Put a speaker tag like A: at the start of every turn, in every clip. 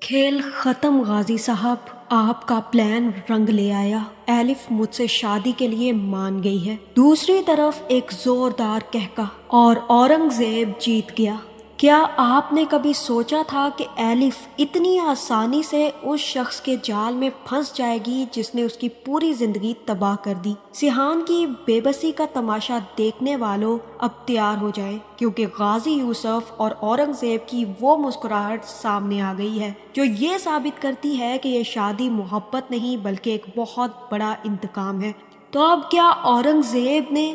A: खेल खत्म गाजी साहब, आपका प्लान रंग ले आया। एलिफ मुझसे शादी के लिए मान गई है। दूसरी तरफ एक जोरदार कहका और औरंगजेब जीत गया। क्या आपने कभी सोचा था कि एलिफ इतनी आसानी से उस शख्स के जाल में फंस जाएगी जिसने उसकी पूरी जिंदगी तबाह कर दी? सिहान की बेबसी का तमाशा देखने वालों अब तैयार हो जाए, क्योंकि गाजी यूसुफ और औरंगजेब की वो मुस्कुराहट सामने आ गई है जो ये साबित करती है कि ये शादी मोहब्बत नहीं बल्कि एक बहुत बड़ा इंतकाम है। तो अब क्या औरंगजेब ने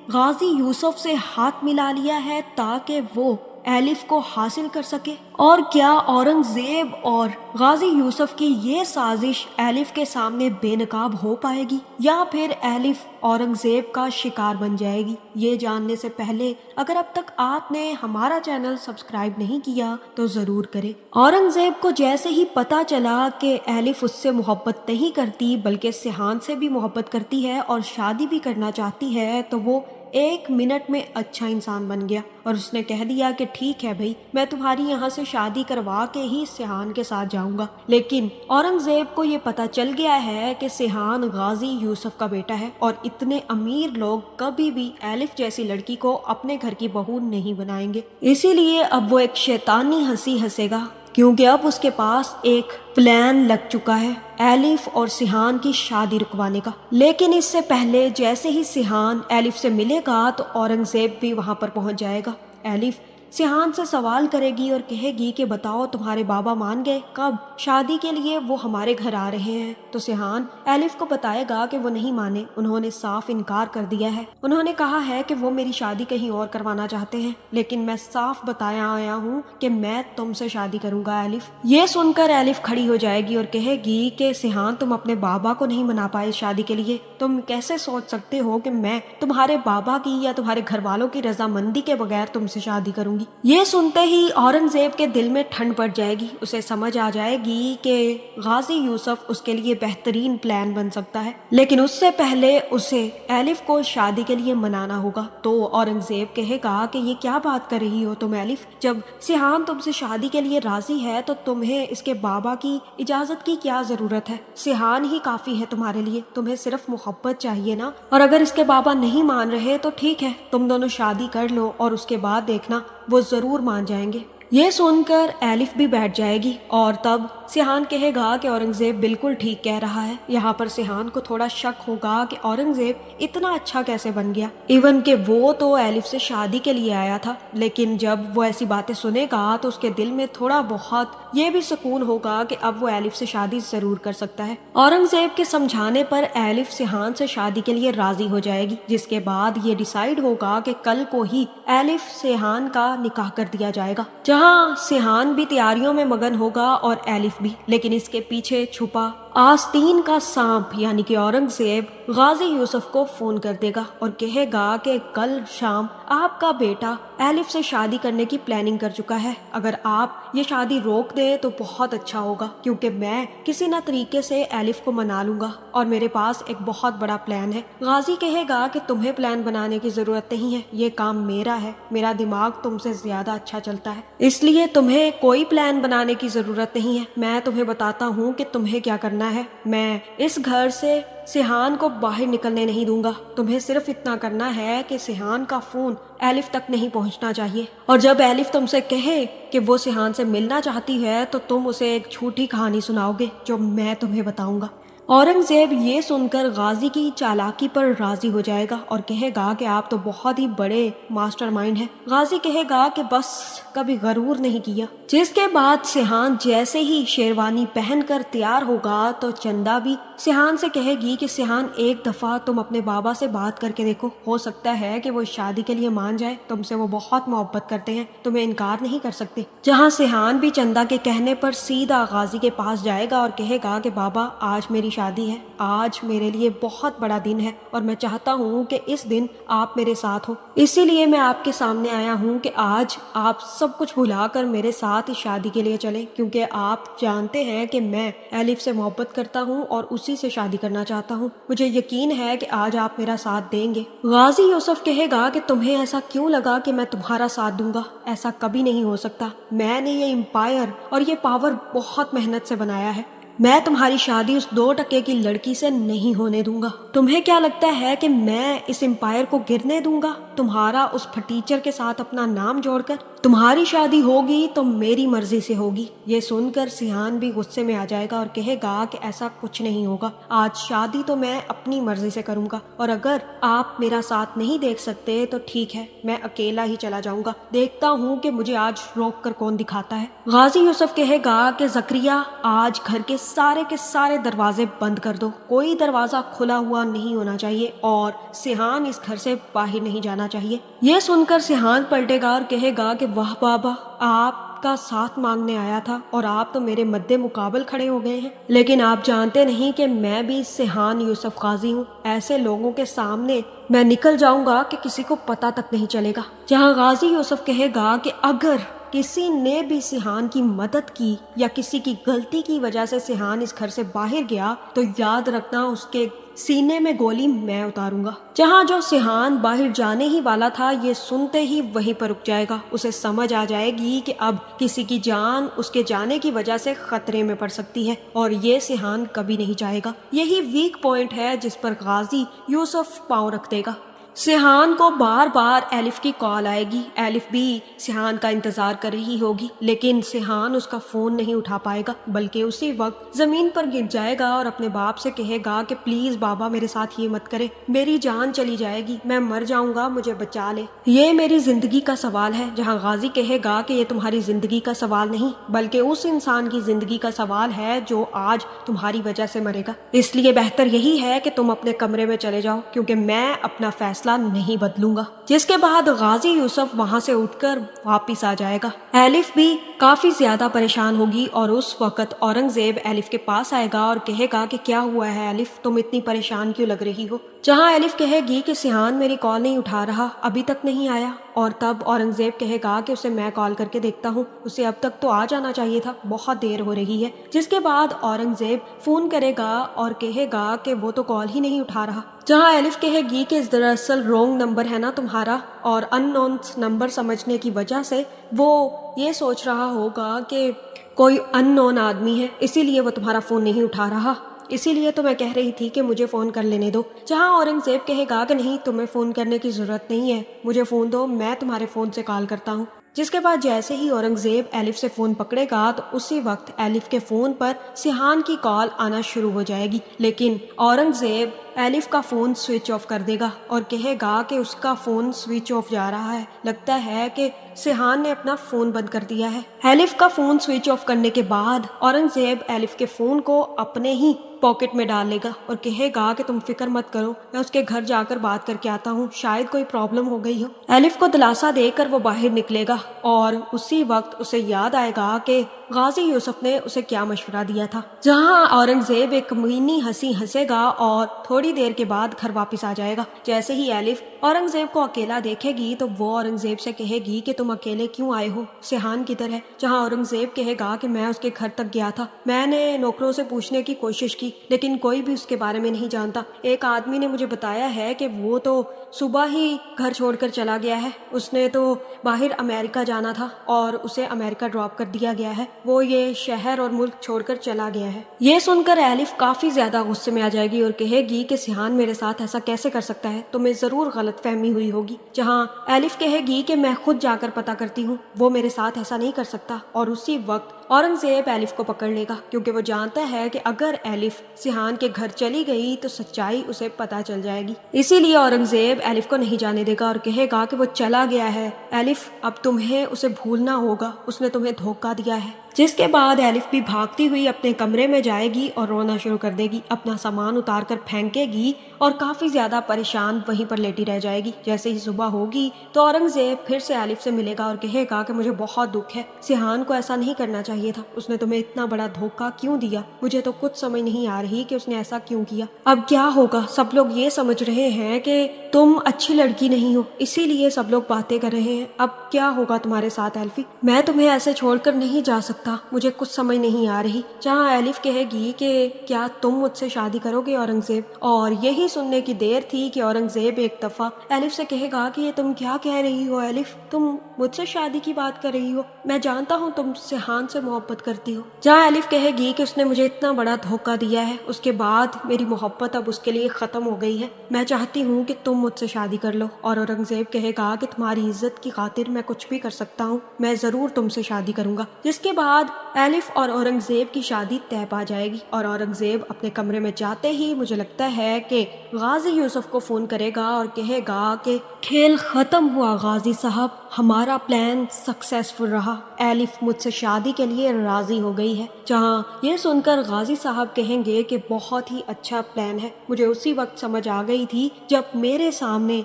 A: गाजी यूसुफ से हाथ मिला लिया है ताकि वो एलिफ को हासिल कर सके? और क्या औरंगजेब और गाजी यूसुफ की ये साजिश एलिफ के सामने बेनकाब हो पाएगी, या फिर एलिफ औरंगजेब का शिकार बन जाएगी? ये जानने से पहले अगर अब तक आपने हमारा चैनल सब्सक्राइब नहीं किया तो जरूर करें। औरंगजेब को जैसे ही पता चला कि एलिफ उससे मोहब्बत नहीं करती बल्कि सिहान से भी मोहब्बत करती है और शादी भी करना चाहती है, तो वो 1 मिनट में अच्छा इंसान बन गया और उसने कह दिया कि ठीक है भाई, मैं तुम्हारी यहाँ से शादी करवा के ही सिहान के साथ जाऊंगा। लेकिन औरंगजेब को ये पता चल गया है कि सिहान गाजी यूसुफ का बेटा है और इतने अमीर लोग कभी भी एलिफ जैसी लड़की को अपने घर की बहू नहीं बनाएंगे। इसीलिए अब वो एक शैतानी हंसी हंसेगा, क्योंकि अब उसके पास एक प्लान लग चुका है एलिफ और सिहान की शादी रुकवाने का। लेकिन इससे पहले जैसे ही सिहान एलिफ से मिलेगा तो औरंगजेब भी वहां पर पहुंच जाएगा। एलिफ सिहान से सवाल करेगी और कहेगी कि बताओ तुम्हारे बाबा मान गए कब? शादी के लिए वो हमारे घर आ रहे हैं। तो सिहान एलिफ को बताएगा कि वो नहीं माने, उन्होंने साफ इनकार कर दिया है। उन्होंने कहा है कि वो मेरी शादी कहीं और करवाना चाहते हैं, लेकिन मैं साफ बताया आया हूँ कि मैं तुमसे शादी करूंगा एलिफ। ये सुनकर एलिफ खड़ी हो जाएगी और कहेगी कि सिहान तुम अपने बाबा को नहीं मना पाए शादी के लिए, तुम कैसे सोच सकते हो कि मैं तुम्हारे बाबा की या तुम्हारे घर वालों की रजामंदी के बगैर तुमसे शादी करूंगी? ये सुनते ही औरंगजेब के दिल में ठंड पड़ जाएगी। उसे समझ आ जाएगी कि गाजी यूसुफ उसके लिए बेहतरीन प्लान बन सकता है, लेकिन उससे पहले उसे एलिफ को शादी के लिए मनाना होगा। तो औरंगजेब कहेगा कि ये क्या बात कर रही हो तुम एलिफ, जब सिहान तुमसे शादी के लिए राजी है तो तुम्हें इसके बाबा की इजाजत की क्या जरूरत है? सिहान ही काफी है तुम्हारे लिए, तुम्हें सिर्फ मोहब्बत चाहिए ना। और अगर इसके बाबा नहीं मान रहे तो ठीक है, तुम दोनों शादी कर लो और उसके बाद देखना वो जरूर मान जाएंगे। ये सुनकर एलिफ भी बैठ जाएगी और तब सिहान कहेगा कि औरंगजेब बिल्कुल ठीक कह रहा है। यहाँ पर सिहान को थोड़ा शक होगा कि औरंगजेब इतना अच्छा कैसे बन गया, इवन कि वो तो एलिफ से शादी के लिए आया था। लेकिन जब वो ऐसी बातें सुनेगा तो उसके दिल में थोड़ा बहुत ये भी सुकून होगा कि अब वो एलिफ से शादी जरूर कर सकता है। औरंगजेब के समझाने पर एलिफ सिहान से शादी के लिए राजी हो जाएगी, जिसके बाद ये डिसाइड होगा कि कल को ही एलिफ सिहान का निकाह कर दिया जाएगा, जहाँ सिहान भी तैयारियों में मगन होगा और एलिफ भी। लेकिन इसके पीछे छुपा आस्तीन का सांप यानी कि औरंगजेब गाजी यूसुफ को फोन कर देगा और कहेगा कि कल शाम आपका बेटा एलिफ से शादी करने की प्लानिंग कर चुका है। अगर आप ये शादी रोक दे तो बहुत अच्छा होगा, क्योंकि मैं किसी न तरीके से एलिफ को मना लूंगा और मेरे पास एक बहुत बड़ा प्लान है। गाजी कहेगा कि तुम्हें प्लान बनाने की जरूरत नहीं है, ये काम मेरा है, मेरा दिमाग तुमसे ज्यादा अच्छा चलता है, इसलिए तुम्हें कोई प्लान बनाने की जरूरत नहीं है। मैं तुम्हें बताता हूँ कि तुम्हें क्या करना है। मैं इस घर से सिहान को बाहर निकलने नहीं दूंगा। तुम्हें सिर्फ इतना करना है कि सिहान का फोन एलिफ तक नहीं पहुंचना चाहिए, और जब एलिफ तुमसे कहे कि वो सिहान से मिलना चाहती है तो तुम उसे एक झूठी कहानी सुनाओगे जो मैं तुम्हें बताऊंगा। औरंगजेब ये सुनकर गाजी की चालाकी पर राजी हो जाएगा और कहेगा कि आप तो बहुत ही बड़े मास्टरमाइंड हैं। गाजी कहेगा कि बस कभी गरूर नहीं किया। जिसके बाद सिहान जैसे ही शेरवानी पहनकर तैयार होगा तो चंदा भी सिहान से कहेगी कि सिहान एक दफा तुम अपने बाबा से बात करके देखो, हो सकता है कि वो शादी के लिए मान जाए, तुमसे वो बहुत मोहब्बत करते हैं, तुम्हें इनकार नहीं कर सकते। जहाँ सिहान भी चंदा के कहने पर सीधा गाजी के पास जाएगा और कहेगा कि बाबा आज मेरी شادی ہے، آج میرے لیے بہت بڑا دن ہے اور میں چاہتا ہوں کہ اس دن آپ میرے ساتھ ہو، اسی لیے میں آپ کے سامنے آیا ہوں کہ آج آپ سب کچھ بھلا کر میرے ساتھ اس شادی کے لیے چلیں، کیونکہ آپ جانتے ہیں کہ میں ایلف سے محبت کرتا ہوں اور اسی سے شادی کرنا چاہتا ہوں۔ مجھے یقین ہے کہ آج آپ میرا ساتھ دیں گے۔ غازی یوسف کہے گا کہ تمہیں ایسا کیوں لگا کہ میں تمہارا ساتھ دوں گا؟ ایسا کبھی نہیں ہو سکتا، میں نے یہ امپائر اور یہ پاور بہت محنت سے بنایا ہے، میں تمہاری شادی اس 2 کی لڑکی سے نہیں ہونے دوں گا۔ تمہیں کیا لگتا ہے کہ میں اس امپائر کو گرنے دوں گا تمہارا اس پھٹیچر کے ساتھ اپنا نام جوڑ کر؟ تمہاری شادی ہوگی تو میری مرضی سے ہوگی۔ یہ سن کر سیحان بھی غصے میں آ جائے گا اور کہے گا کہ ایسا کچھ نہیں ہوگا، آج شادی تو میں اپنی مرضی سے کروں گا، اور اگر آپ میرا ساتھ نہیں دیکھ سکتے تو ٹھیک ہے، میں اکیلا ہی چلا جاؤں گا، دیکھتا ہوں کہ مجھے آج روک کر کون دکھاتا ہے۔ غازی یوسف کہے گا کہ زکریا آج گھر کے سارے دروازے بند کر دو، کوئی دروازہ کھلا ہوا نہیں ہونا چاہیے اور سیحان اس گھر سے باہر نہیں جانا چاہیے۔ یہ سن کر سیحان پلٹے گا اور کہے گا کہ واہ بابا، آپ کا ساتھ مانگنے آیا تھا اور آپ تو میرے مد مقابل کھڑے ہو گئے ہیں، لیکن آپ جانتے نہیں کہ میں بھی سیحان یوسف غازی ہوں، ایسے لوگوں کے سامنے میں نکل جاؤں گا کہ کسی کو پتہ تک نہیں چلے گا۔ جہاں غازی یوسف کہے گا کہ اگر کسی نے بھی سیحان کی مدد کی یا کسی کی غلطی کی وجہ سے سیحان اس گھر سے باہر گیا تو یاد رکھنا اس کے سینے میں گولی میں اتاروں گا۔ جہاں جو سیحان باہر جانے ہی والا تھا یہ سنتے ہی وہیں پر رک جائے گا، اسے سمجھ آ جائے گی کہ اب کسی کی جان اس کے جانے کی وجہ سے خطرے میں پڑ سکتی ہے اور یہ سیحان کبھی نہیں چاہے گا۔ یہی ویک پوائنٹ ہے جس پر غازی یوسف پاؤں رکھ دے گا۔ سیحان کو بار بار ایلف کی کال آئے گی، ایلف بھی سیحان کا انتظار کر رہی ہوگی، لیکن سیحان اس کا فون نہیں اٹھا پائے گا، بلکہ اسی وقت زمین پر گر جائے گا اور اپنے باپ سے کہے گا کہ پلیز بابا میرے ساتھ یہ مت کرے، میری جان چلی جائے گی، میں مر جاؤں گا، مجھے بچا لے، یہ میری زندگی کا سوال ہے۔ جہاں غازی کہے گا کہ یہ تمہاری زندگی کا سوال نہیں بلکہ اس انسان کی زندگی کا سوال ہے جو آج تمہاری وجہ سے مرے گا، اس لیے بہتر یہی ہے کہ تم اپنے کمرے میں چلے جاؤ کیونکہ میں اپنا فیصلہ نہیں بدلوں گا۔ جس کے بعد غازی یوسف وہاں سے اٹھ کر واپس آ جائے گا۔ ایلف بھی کافی زیادہ پریشان ہوگی اور اس وقت اورنگزیب ایلف کے پاس آئے گا اور کہے گا کہ کیا ہوا ہے ایلف، تم اتنی پریشان کیوں لگ رہی ہو؟ جہاں ایلف کہے گی کہ سیحان میری کال نہیں اٹھا رہا، ابھی تک نہیں آیا، اور تب اورنگزیب کہے گا کہ اسے میں کال کر کے دیکھتا ہوں، اسے اب تک تو آ جانا چاہیے تھا، بہت دیر ہو رہی ہے۔ جس کے بعد اورنگزیب فون کرے گا اور کہے گا کہ وہ تو کال ہی نہیں اٹھا رہا۔ جہاں ایلف کہے گی کہ دراصل رونگ نمبر ہے نا تمہارا، اور ان نون نمبر سمجھنے کی وجہ سے وہ یہ سوچ رہا ہوگا کہ کوئی ان نون آدمی ہے، اسی لیے وہ تمہارا فون نہیں اٹھا رہا، اسی لیے تو میں کہہ رہی تھی کہ مجھے فون کر لینے دو۔ جہاں اورنگزیب کہے گا کہ نہیں، تمہیں فون کرنے کی ضرورت نہیں ہے، مجھے فون دو، میں تمہارے فون سے کال کرتا ہوں۔ جس کے بعد جیسے ہی اورنگزیب ایلف سے فون پکڑے گا تو اسی وقت ایلف کے فون پر سیحان کی کال آنا شروع ہو جائے گی، لیکن اورنگزیب ایلف کا فون سوئچ آف کر دے گا اور کہے گا کہ اس کا فون سوئچ آف جا رہا ہے، لگتا ہے کہ سیحان نے اپنا فون بند کر دیا ہے۔ ایلف کا فون سوئچ آف کرنے کے بعد اورنگزیب ایلف کے فون کو اپنے ہی پاکٹ میں ڈال لے گا اور کہے گا کہ تم فکر مت کرو، میں اس کے گھر جا کر بات کر کے آتا ہوں، شاید کوئی پرابلم ہو گئی ہو۔ ایلف کو دلاسا دے کر وہ باہر نکلے گا اور اسی وقت اسے یاد آئے گا کہ غازی یوسف نے اسے کیا مشورہ دیا تھا۔ جہاں اورنگزیب ایک کمینی ہنسی ہنسے گا اور تھوڑی دیر کے بعد گھر واپس آ جائے گا۔ جیسے ہی ایلف اورنگزیب کو اکیلا دیکھے گی تو وہ اورنگزیب سے کہے گی کہ تم اکیلے کیوں آئے ہو، سیحان کدھر ہے؟ جہاں اورنگزیب کہے گا کہ میں اس کے گھر تک گیا تھا، میں نے نوکروں سے پوچھنے کی کوشش کی لیکن کوئی بھی اس کے بارے میں نہیں جانتا، ایک آدمی نے مجھے بتایا ہے کہ وہ تو صبح ہی گھر چھوڑ کر چلا گیا ہے، اس نے تو باہر امریکہ جانا تھا اور اسے امریکہ ڈراپ کر دیا گیا ہے، وہ یہ شہر اور ملک چھوڑ کر چلا گیا ہے۔ یہ سن کر ایلف کافی زیادہ غصے میں آ جائے گی اور کہے گی کہ سیحان میرے ساتھ ایسا کیسے کر سکتا ہے، تمہیں ضرور غلط فہمی ہوئی ہوگی۔ جہاں ایلف کہے گی کہ میں خود جا کر پتہ کرتی ہوں، وہ میرے ساتھ ایسا نہیں کر سکتا، اور اسی وقت اورنگزیب ایلف کو پکڑ لے گا کیونکہ وہ جانتا ہے کہ اگر ایلف سیحان کے گھر چلی گئی تو سچائی اسے پتہ چل جائے گی، اسی لیے اورنگزیب ایلف کو نہیں جانے دے گا اور کہے گا کہ وہ چلا گیا ہے ایلف، اب تمہیں اسے بھولنا ہوگا، اس نے تمہیں دھوکہ دیا ہے۔ جس کے بعد ایلف بھی بھاگتی ہوئی اپنے کمرے میں جائے گی اور رونا شروع کر دے گی، اپنا سامان اتار کر پھینکے گی اور کافی زیادہ پریشان وہیں پر لیٹی رہ جائے گی۔ جیسے ہی صبح ہوگی تو اورنگزیب پھر سے ایلف سے ملے گا اور کہے گا کہ مجھے بہت دکھ ہے، سیحان کو ایسا نہیں کرنا چاہیے चाहिए था। उसने तुम्हें इतना बड़ा धोखा क्यों दिया? मुझे तो कुछ समझ नहीं आ रही कि उसने ऐसा क्यों किया। अब क्या होगा? सब लोग ये समझ रहे हैं कि तुम अच्छी लड़की नहीं हो, इसीलिए सब लोग बातें कर रहे हैं। अब क्या होगा तुम्हारे साथ एल्फी? मैं तुम्हें ऐसे छोड़कर नहीं जा सकता, मुझे कुछ समझ नहीं आ रही। जहाँ एलिफ कहेगी कि क्या तुम मुझसे शादी करोगे औरंगजेब, और यही सुनने की देर थी कि औरंगजेब एक दफा एलिफ से कहेगा कि ये तुम क्या कह रही हो एलिफ, तुम मुझसे शादी की बात कर रही हो? मैं जानता हूँ तुम सिहान से मोहब्बत करती हो। जहाँ एलिफ कहेगी कि उसने मुझे इतना बड़ा धोखा दिया है, उसके बाद मेरी मोहब्बत अब उसके लिए खत्म हो गई है, मैं चाहती हूँ कि तुम मुझसे शादी कर लो। और औरंगजेब कहेगा कि तुम्हारी इज्जत की खातिर मैं कुछ भी कर सकता हूँ, मैं जरूर तुमसे शादी करूंगा। जिसके बाद एलिफ और औरंगजेब की शादी तय पा जाएगी। और औरंगजेब अपने कमरे में जाते ही मुझे लगता है कि गाजी यूसुफ को फोन करेगा और कहेगा कि खेल खत्म हुआ गाजी साहब, हमारा प्लान सक्सेसफुल रहा, एलिफ मुझसे शादी के लिए राजी हो गई है। जहाँ ये सुनकर गाजी साहब कहेंगे कि बहुत ही अच्छा प्लान है, मुझे उसी वक्त समझ आ गई थी जब मेरे सामने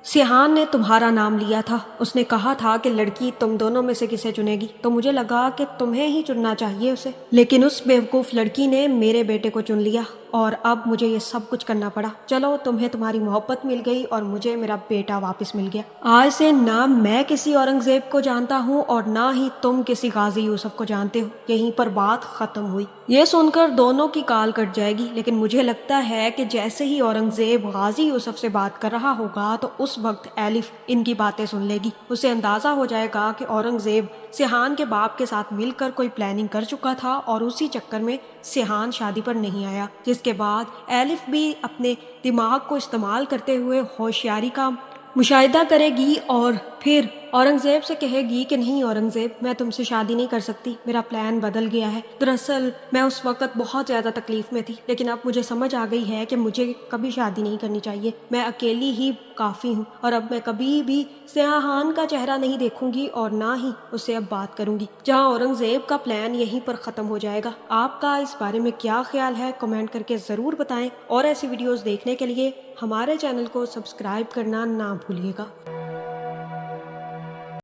A: सिहान ने तुम्हारा नाम लिया था। उसने कहा था कि लड़की तुम दोनों में से किसे चुनेगी, तो मुझे लगा कि तुम्हें ही चुनना चाहिए उसे, लेकिन उस बेवकूफ़ लड़की ने मेरे बेटे को चुन लिया और अब मुझे ये सब कुछ करना पड़ा। चलो, तुम्हें तुम्हारी मोहब्बत मिल गई और मुझे मेरा बेटा वापस मिल गया। आज से ना मैं किसी औरंगजेब को जानता हूँ और ना ही तुम किसी गाजी यूसुफ को जानते हो। यहीं पर बात खत्म हुई। ये सुनकर दोनों की काल कट जाएगी, लेकिन मुझे लगता है कि जैसे ही औरंगजेब गाजी यूसुफ से बात कर रहा होगा तो उस वक्त एलिफ इनकी बातें सुन लेगी। उसे अंदाजा हो जाएगा कि औरंगजेब सिहान के बाप के साथ मिलकर कोई प्लानिंग कर चुका था और उसी चक्कर में सिहान शादी पर नहीं आया। जिसके बाद एलिफ भी अपने दिमाग को इस्तेमाल करते हुए होशियारी का मुशाहिदा करेगी और फिर औरंगजेब से कहेगी कि नहीं औरंगजेब, मैं तुमसे शादी नहीं कर सकती, मेरा प्लान बदल गया है। दरअसल मैं उस वक्त बहुत ज़्यादा तकलीफ में थी, लेकिन अब मुझे समझ आ गई है कि मुझे कभी शादी नहीं करनी चाहिए, मैं अकेली ही काफ़ी हूँ और अब मैं कभी भी सिहान का चेहरा नहीं देखूंगी और ना ही उससे अब बात करूंगी। जहाँ औरंगजेब का प्लान यहीं पर ख़त्म हो जाएगा। आपका इस बारे में क्या ख्याल है, कमेंट करके ज़रूर बताएं और ऐसी वीडियोज़ देखने के लिए हमारे चैनल को सब्सक्राइब करना ना भूलिएगा।